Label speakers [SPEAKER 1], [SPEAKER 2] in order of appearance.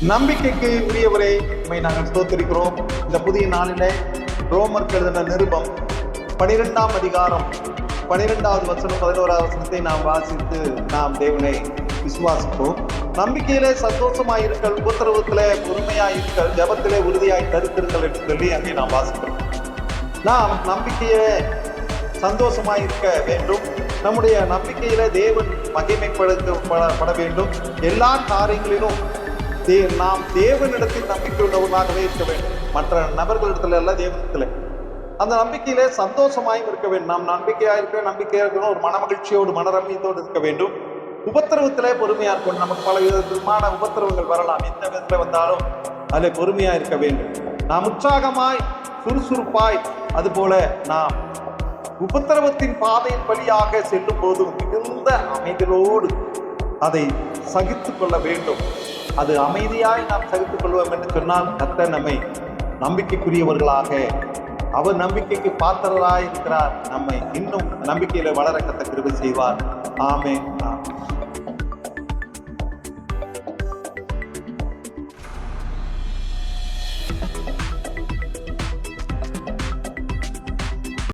[SPEAKER 1] நம்பிக்கைக்கு உரியவரே உண்மை நாங்கள் ஸ்தோத்திரிக்கிறோம். இந்த புதிய நாளிலே ரோமருக்கு எழுதின நிருபம் 12ஆம் அதிகாரம் 12வது வசனம் 11வது வசனத்தை நாம் வாசித்து நாம் தேவனை விசுவாசிப்போம். நம்பிக்கையிலே சந்தோஷமாயிருங்கள், உபத்திரவத்திலே பொறுமையாயிருங்கள், ஜபத்திலே உறுதியாய் தரித்திருங்கள் என்று சொல்லி அங்கே நாம் வாசிக்கிறோம். நாம் நம்பிக்கையிலே சந்தோஷமாயிருக்க வேண்டும். நம்முடைய நம்பிக்கையில தேவன் மகிமைப்படுத்தப்பட வேண்டும். எல்லா காரியங்களிலும் நாம் தேவனிடத்தில் நம்பிக்கை உள்ளவர்களாகவே இருக்க வேண்டும். மற்ற நபர்களிடத்துல எல்லாம் தேவனிடத்துல அந்த நம்பிக்கையிலே சந்தோஷமாயும் இருக்க வேண்டும். நாம் நம்பிக்கையா இருக்கணும். ஒரு மனமகிழ்ச்சியோடு மனரம்யத்தோடு இருக்க வேண்டும். உபத்திரவத்திலே பொறுமையா இருக்கணும். நமக்கு பல விதமான உபத்திரவங்கள் வரலாம். எந்த விதத்துல வந்தாலும் அதில் பொறுமையா இருக்க வேண்டும். நாம் உற்சாகமாய் சுறுசுறுப்பாய் அதுபோல நாம் உபத்திரவத்தின் பாதையின் வழியாக செல்லும் போது மிகுந்த அமைதியோடு அதை சகித்துக் கொள்ள வேண்டும். அது அமைதியாய் நாம் சகித்துக் கொள்வோம் என்று சொன்னால் கர்த்தர் நம்மை நம்பிக்கைக்குரியவர்களாக, அவர் நம்பிக்கைக்கு பாத்திரராய் இருக்கிறார். நம்மை இன்னும் நம்பிக்கையில வளர கர்த்தர் கிருபை செய்வார். ஆமென்.